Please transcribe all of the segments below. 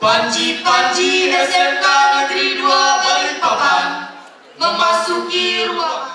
Panji SMK Negeri 2 Balikpapan memasuki ruangan.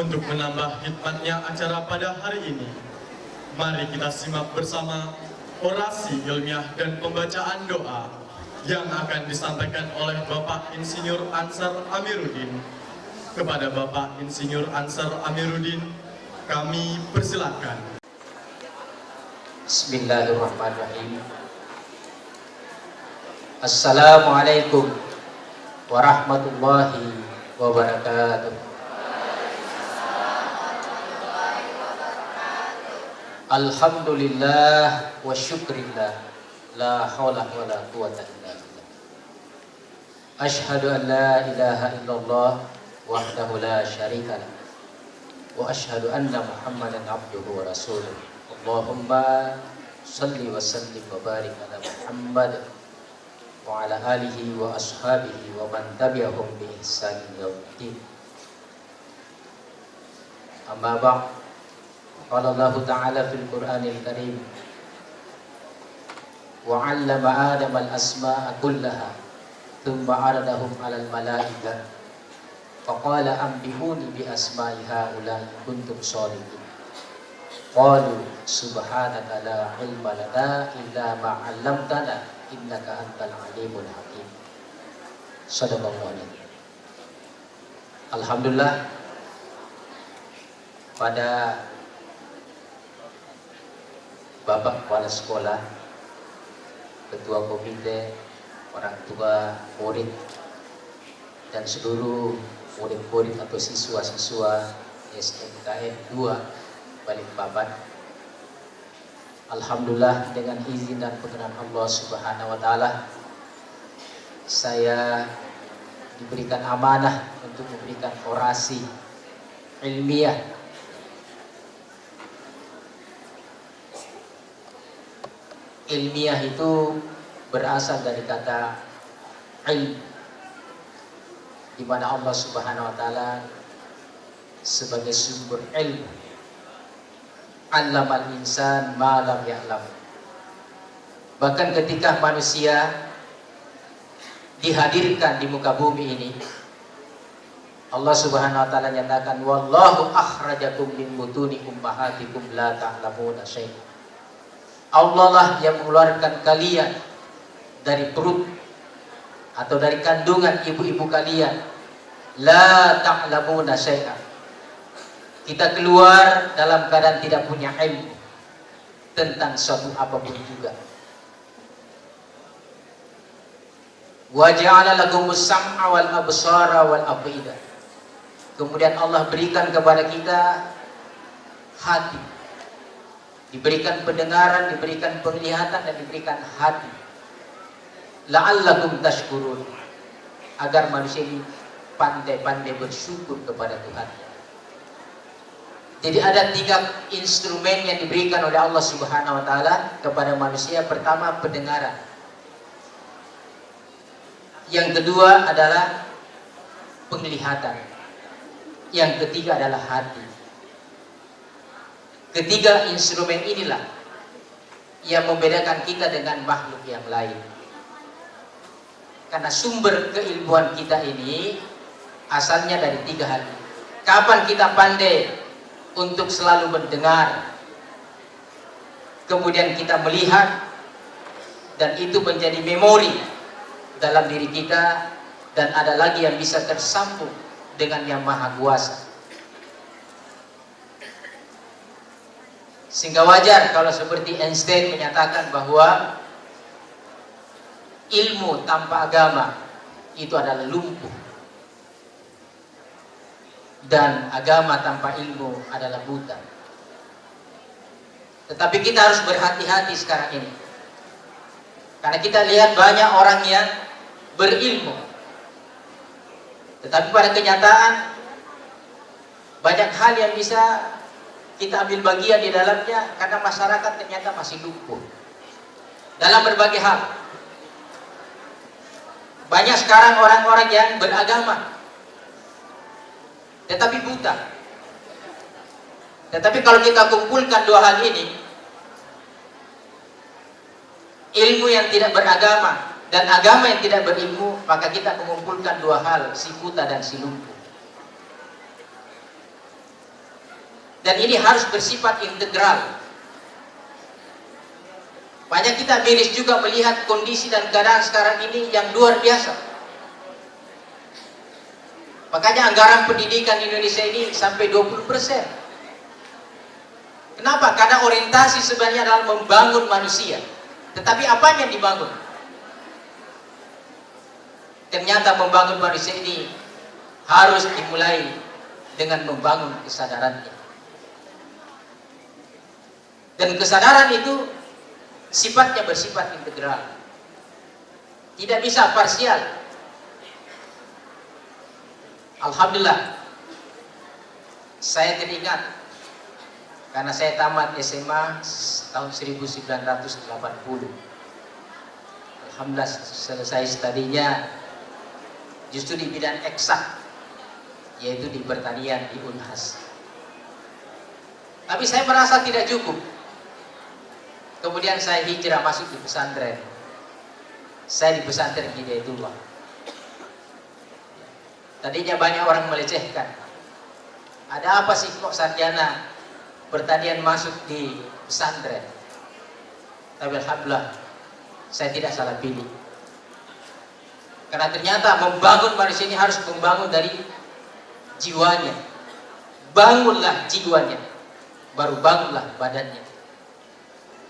Untuk menambah hikmatnya acara pada hari ini, mari kita simak bersama orasi ilmiah dan pembacaan doa yang akan disampaikan oleh Bapak Insinyur Ansar Amiruddin. Kepada Bapak Insinyur Ansar Amiruddin, kami persilakan. Bismillahirrahmanirrahim. Assalamualaikum warahmatullahi wabarakatuh. Alhamdulillah wa syukrillah, la hawla wa la quwwata illa billah. Ashhadu an la ilaha illallah wahdahu la syarika lah, wa ashhadu anna Muhammadan abduhu wa rasuluh. Allahumma salli wa sallim wa barik ala Muhammad wa ala alihi wa ashabihi wa man tabi'ahum bi ihsanin ila yaumil. Amma ba'd. Qala Allah Ta'ala fil Qur'anil Karim, wa 'allama Adama al-asma'a kullaha thumma 'aradahum 'alal malaikah faqala anbi'uni bi asma'i ha'ula'i kuntum shalihin. Qalu subhanaka la 'ilma lana illa ma 'allamtana innaka antal 'alimul hakim. Shadaqallahu alaihi. Alhamdulillah, pada Bapak Kepala Sekolah, Ketua Komite, orang tua murid, dan seluruh murid-murid atau siswa-siswa SMKN 2 Balikpapan, Alhamdulillah dengan izin dan perkenan Allah Subhanahu wa taala saya diberikan amanah untuk memberikan orasi ilmiah itu berasal dari kata ilm, di mana Allah Subhanahu wa taala sebagai sumber ilmu. Allamal insan ma lam ya'lam. Bahkan ketika manusia dihadirkan di muka bumi ini, Allah Subhanahu wa taala nyatakan wallahu akhrajakum min butuni ummahatikum la ta'lamuna syai'an. Allah lah yang mengeluarkan kalian dari perut atau dari kandungan ibu-ibu kalian, la ta'lamuna syai'an. Kita keluar dalam keadaan tidak punya ilmu tentang suatu apapun juga. Wa ja'ala lakumus sam'a wal absara wal afidah. Kemudian Allah berikan kepada kita hati, diberikan pendengaran, diberikan penglihatan, dan diberikan hati. La'allakum tashkurun, agar manusia ini pandai-pandai bersyukur kepada Tuhan. Jadi ada 3 instrumen yang diberikan oleh Allah Subhanahu wa taala kepada manusia. Pertama, pendengaran. Yang kedua adalah penglihatan. Yang ketiga adalah hati. Ketiga instrumen inilah yang membedakan kita dengan makhluk yang lain. Karena sumber keilmuan kita ini asalnya dari 3 hal. Kapan kita pandai untuk selalu mendengar, kemudian kita melihat, dan itu menjadi memori dalam diri kita, dan ada lagi yang bisa tersambung dengan Yang Maha Kuasa. Sehingga wajar kalau seperti Einstein menyatakan bahwa ilmu tanpa agama itu adalah lumpuh, dan agama tanpa ilmu adalah buta. Tetapi kita harus berhati-hati sekarang ini, karena kita lihat banyak orang yang berilmu, tetapi pada kenyataan banyak hal yang bisa kita ambil bagian di dalamnya, karena masyarakat ternyata masih lumpuh dalam berbagai hal. Banyak sekarang orang-orang yang beragama tetapi buta. Tetapi kalau kita kumpulkan 2 hal ini, ilmu yang tidak beragama dan agama yang tidak berilmu, maka kita mengumpulkan 2 hal, si buta dan si lumpuh. Dan ini harus bersifat integral. Banyak kita miris juga melihat kondisi dan keadaan sekarang ini yang luar biasa. Makanya anggaran pendidikan Indonesia ini sampai 20%. Kenapa? Karena orientasi sebenarnya adalah membangun manusia. Tetapi apa yang dibangun? Ternyata membangun manusia ini harus dimulai dengan membangun kesadarannya. Dan kesadaran itu sifatnya bersifat integral. Tidak bisa parsial. Alhamdulillah, saya teringat karena saya tamat SMA tahun 1980. Alhamdulillah selesai studinya justru di bidang eksak, yaitu di pertanian di Unhas. Tapi saya merasa tidak cukup. Kemudian saya hijrah masuk di pesantren. Saya di pesantren Hidayatullah. Tadinya banyak orang melecehkan. Ada apa sih kok sarjana pertanian masuk di pesantren? Tapi alhamdulillah saya tidak salah pilih. Karena ternyata membangun manusia ini harus membangun dari jiwanya. Bangunlah jiwanya, baru bangunlah badannya.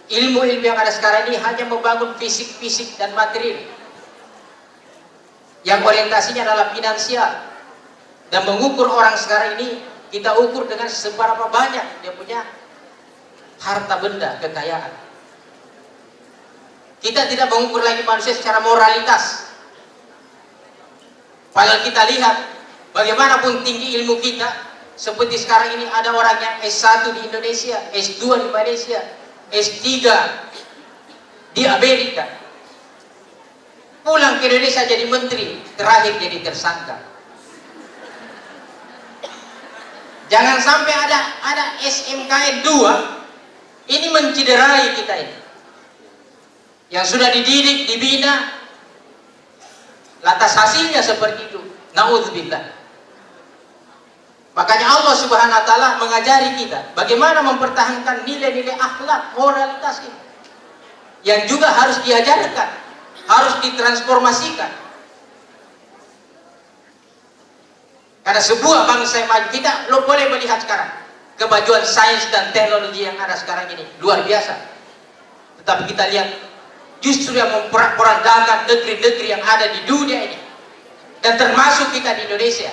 Ilmu-ilmu yang ada sekarang ini hanya membangun fisik-fisik dan material, yang orientasinya adalah finansial. Dan mengukur orang sekarang ini, kita ukur dengan seberapa banyak dia punya harta benda, kekayaan. Kita tidak mengukur lagi manusia secara moralitas. Padahal kita lihat bagaimanapun tinggi ilmu kita, seperti sekarang ini ada orang yang S1 di Indonesia, S2 di Malaysia, S3 di Amerika, pulang ke Indonesia jadi menteri, terakhir jadi tersangka. Jangan sampai ada SMKN 2 ini menciderai kita ini, yang sudah dididik, dibina, lantas hasilnya seperti itu. Nauzubillah. Makanya Allah Subhanahu wa taala mengajari kita bagaimana mempertahankan nilai-nilai akhlak, moralitas ini, yang juga harus diajarkan, harus ditransformasikan. Karena sebuah bangsa yang maju, kita lo boleh melihat sekarang kemajuan sains dan teknologi yang ada sekarang ini luar biasa. Tetapi kita lihat justru yang memporak-porandakan negeri-negeri yang ada di dunia ini, dan termasuk kita di Indonesia,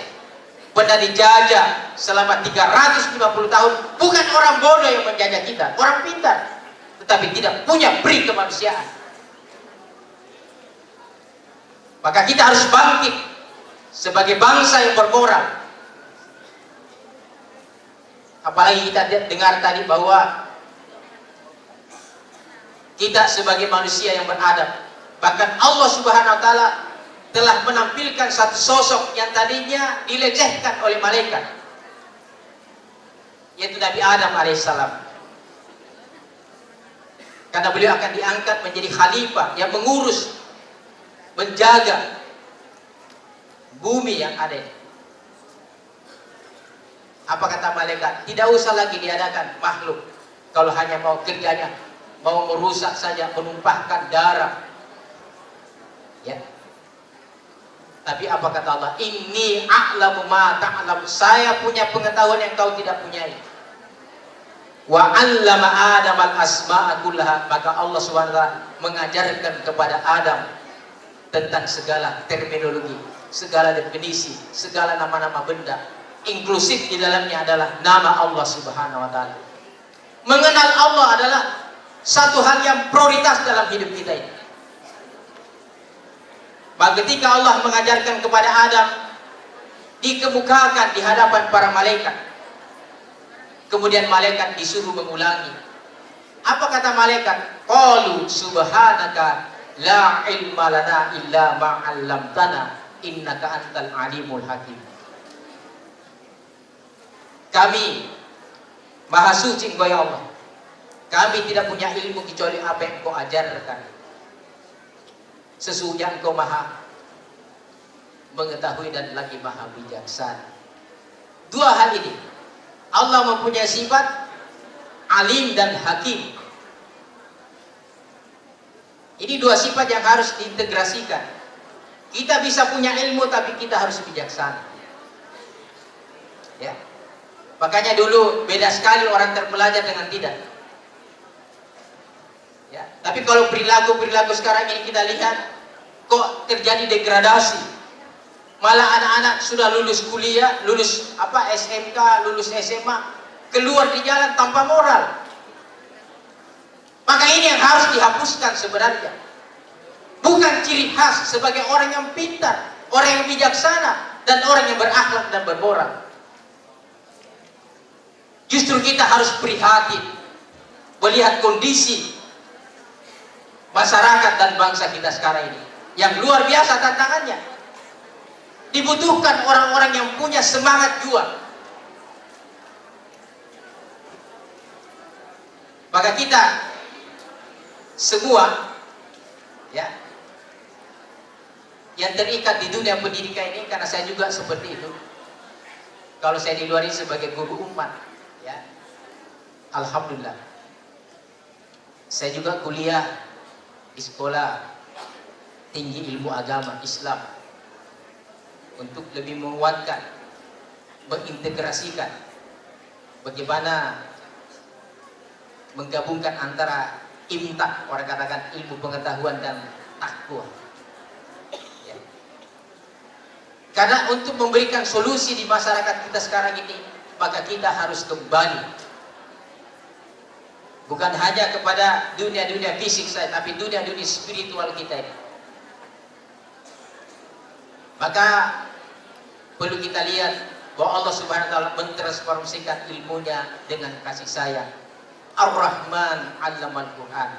pernah dijajah selama 350 tahun. Bukan orang bodoh yang menjajah kita, orang pintar, tetapi tidak punya peri kemanusiaan. Maka kita harus bangkit sebagai bangsa yang bermoral. Apalagi kita dengar tadi bahwa kita sebagai manusia yang beradab, bahkan Allah Subhanahu wa taala telah menampilkan satu sosok yang tadinya dilecehkan oleh malaikat, yaitu Nabi Adam alaihissalam. Karena beliau akan diangkat menjadi khalifah yang mengurus, menjaga bumi yang ada ini. Apa kata malaikat? Tidak usah lagi diadakan makhluk, kalau hanya mau kerjanya mau merusak saja, menumpahkan darah, ya. Tapi apa kata Allah? Inni a'lamu ma ta'lam. Saya punya pengetahuan yang kau tidak punyai. Wa 'allama Adam al-asma'a kullaha. Maka Allah SWT mengajarkan kepada Adam tentang segala terminologi, segala definisi, segala nama-nama benda. Inklusif di dalamnya adalah nama Allah Subhanahu wa taala. Mengenal Allah adalah satu hal yang prioritas dalam hidup kita ini. Maka ketika Allah mengajarkan kepada Adam, dikemukakan di hadapan para malaikat, kemudian malaikat disuruh mengulangi. Apa kata malaikat? Qalu subhanaka la ilma lana illa ma 'allamtana innaka antal alimul hakim. Kami maha suci Engkau ya Allah, kami tidak punya ilmu kecuali apa yang Engkau ajarkan. Sesungguhnya Engkau maha mengetahui dan lagi maha bijaksana. Dua hal ini, Allah mempunyai sifat alim dan hakim. Ini dua sifat yang harus diintegrasikan. Kita bisa punya ilmu tapi kita harus bijaksana, ya. Makanya dulu beda sekali orang terpelajar dengan tidak, ya. Tapi kalau perilaku sekarang ini kita lihat kok terjadi degradasi. Malah anak-anak sudah lulus kuliah, lulus SMK, lulus SMA, keluar di jalan tanpa moral. Maka ini yang harus dihapuskan sebenarnya. Bukan ciri khas sebagai orang yang pintar, orang yang bijaksana, dan orang yang berakhlak dan bermoral. Justru kita harus prihatin melihat kondisi masyarakat dan bangsa kita sekarang ini yang luar biasa tantangannya. Dibutuhkan orang-orang yang punya semangat juang. Maka kita semua, ya, yang terikat di dunia pendidikan ini, karena saya juga seperti itu. Kalau saya di luar ini sebagai guru umat, ya, alhamdulillah. Saya juga kuliah di sekolah tinggi ilmu agama Islam untuk lebih menguatkan, mengintegrasikan bagaimana menggabungkan antara imtak, orang katakan ilmu pengetahuan, dan takwa, ya. Karena untuk memberikan solusi di masyarakat kita sekarang ini, maka kita harus kembali Bukan hanya kepada dunia-dunia fisik saja, tapi dunia-dunia spiritual kita ini. Maka perlu kita lihat bahwa Allah Subhanahu wa taala mentransformasikan ilmunya dengan kasih sayang. Ar-Rahman 'allamal Qur'an.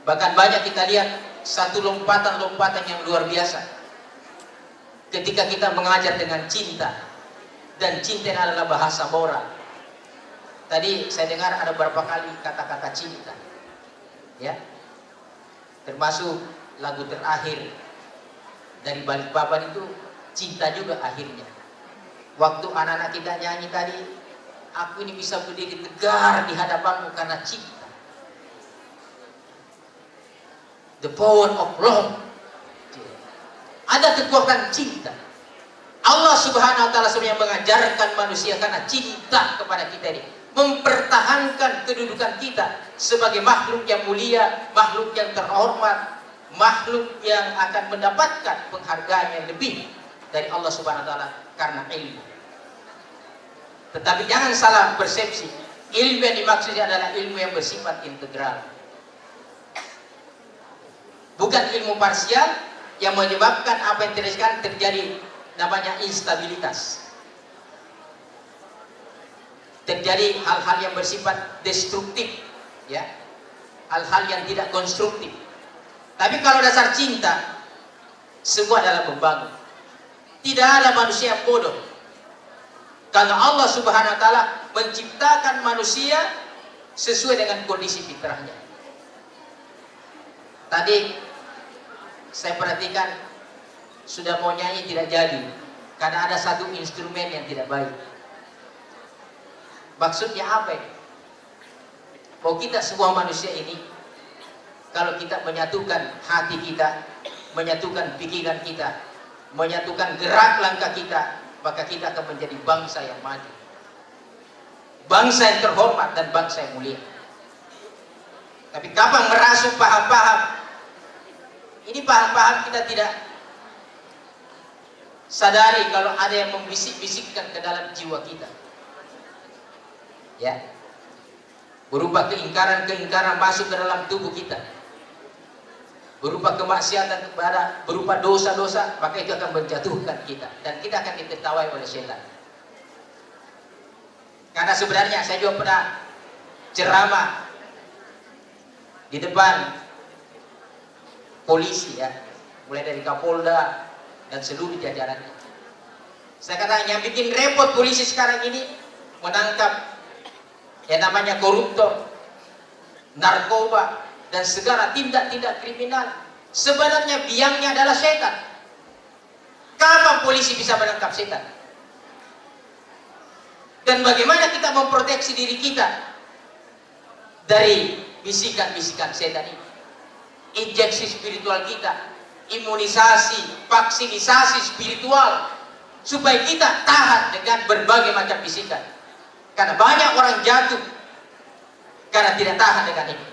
Bahkan banyak kita lihat satu lompatan-lompatan yang luar biasa ketika kita mengajar dengan cinta, dan cinta adalah bahasa moral. Tadi saya dengar ada beberapa kali kata-kata cinta, ya, termasuk lagu terakhir dari Balikpapan itu cinta juga akhirnya. Waktu anak-anak kita nyanyi tadi, aku ini bisa berdiri tegar di hadapanmu karena cinta. The power of love. Ada kekuatan cinta. Allah Subhanahu wa taala sebenarnya mengajarkan manusia karena cinta kepada kita ini, mempertahankan kedudukan kita sebagai makhluk yang mulia, makhluk yang terhormat, makhluk yang akan mendapatkan penghargaan yang lebih dari Allah Subhanahu wa taala karena ilmu. Tetapi jangan salah persepsi, ilmu yang dimaksudnya adalah ilmu yang bersifat integral, bukan ilmu parsial yang menyebabkan apa yang terjadi namanya instabilitas. Terjadi hal-hal yang bersifat destruktif, ya, hal-hal yang tidak konstruktif. Tapi kalau dasar cinta, semua adalah membangun. Tidak ada manusia yang bodoh, karena Allah Subhanahu wa taala menciptakan manusia sesuai dengan kondisi fitrahnya. Tadi saya perhatikan sudah mau nyanyi tidak jadi karena ada satu instrumen yang tidak baik. Maksudnya apa ini? Bahwa kita semua manusia ini, kalau kita menyatukan hati kita, menyatukan pikiran kita, menyatukan gerak langkah kita, maka kita akan menjadi bangsa yang maju, bangsa yang terhormat dan bangsa yang mulia. Tapi kapan merasuk paham-paham, ini paham-paham kita tidak sadari kalau ada yang membisik-bisikkan ke dalam jiwa kita, ya, berupa keingkaran masuk ke dalam tubuh kita, berupa kemaksiatan kepada, berupa dosa-dosa, maka itu akan menjatuhkan kita dan kita akan ditertawai oleh setan. Karena sebenarnya saya juga pernah ceramah di depan polisi, ya, mulai dari Kapolda dan seluruh jajarannya. Saya katakan yang bikin repot polisi sekarang ini menangkap yang namanya koruptor, narkoba, dan segala tindak-tindak kriminal. Sebenarnya biangnya adalah setan. Kapan polisi bisa menangkap setan? Dan bagaimana kita memproteksi diri kita dari bisikan-bisikan setan ini? Injeksi spiritual kita, imunisasi, vaksinisasi spiritual, supaya kita tahan dengan berbagai macam bisikan. Karena banyak orang jatuh karena tidak tahan dengan ini.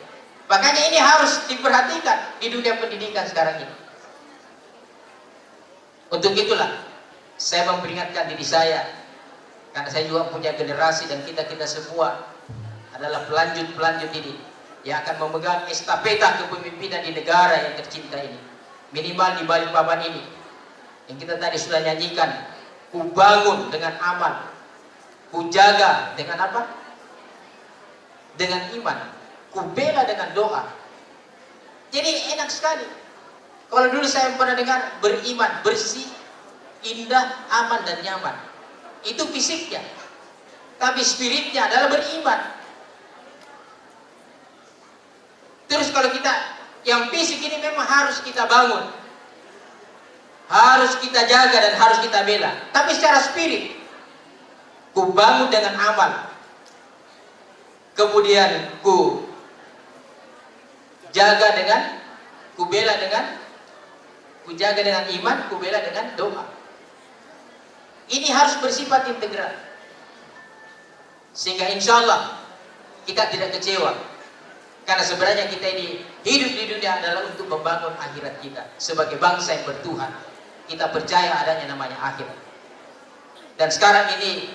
Makanya ini harus diperhatikan di dunia pendidikan sekarang ini. Untuk itulah saya memperingatkan diri saya, karena saya juga punya generasi dan kita semua adalah pelanjut ini yang akan memegang estafeta kepemimpinan di negara yang tercinta ini. Minimal di Balikpapan ini yang kita tadi sudah nyanyikan, ku bangun dengan amal, ku jaga dengan apa? Dengan iman, ku bela dengan doa. Jadi enak sekali. Kalau dulu saya pernah dengar beriman, bersih, indah, aman dan nyaman. Itu fisiknya. Tapi spiritnya adalah beriman. Terus kalau kita yang fisik ini memang harus kita bangun, harus kita jaga dan harus kita bela. Tapi secara spirit, ku bangun dengan amal, kemudian ku jaga dengan, ku bela dengan, ku jaga dengan iman, ku bela dengan doa. Ini harus bersifat integral, sehingga insya Allah kita tidak kecewa. Karena sebenarnya kita ini hidup di dunia adalah untuk membangun akhirat kita. Sebagai bangsa yang bertuhan, kita percaya adanya namanya akhirat. Dan sekarang ini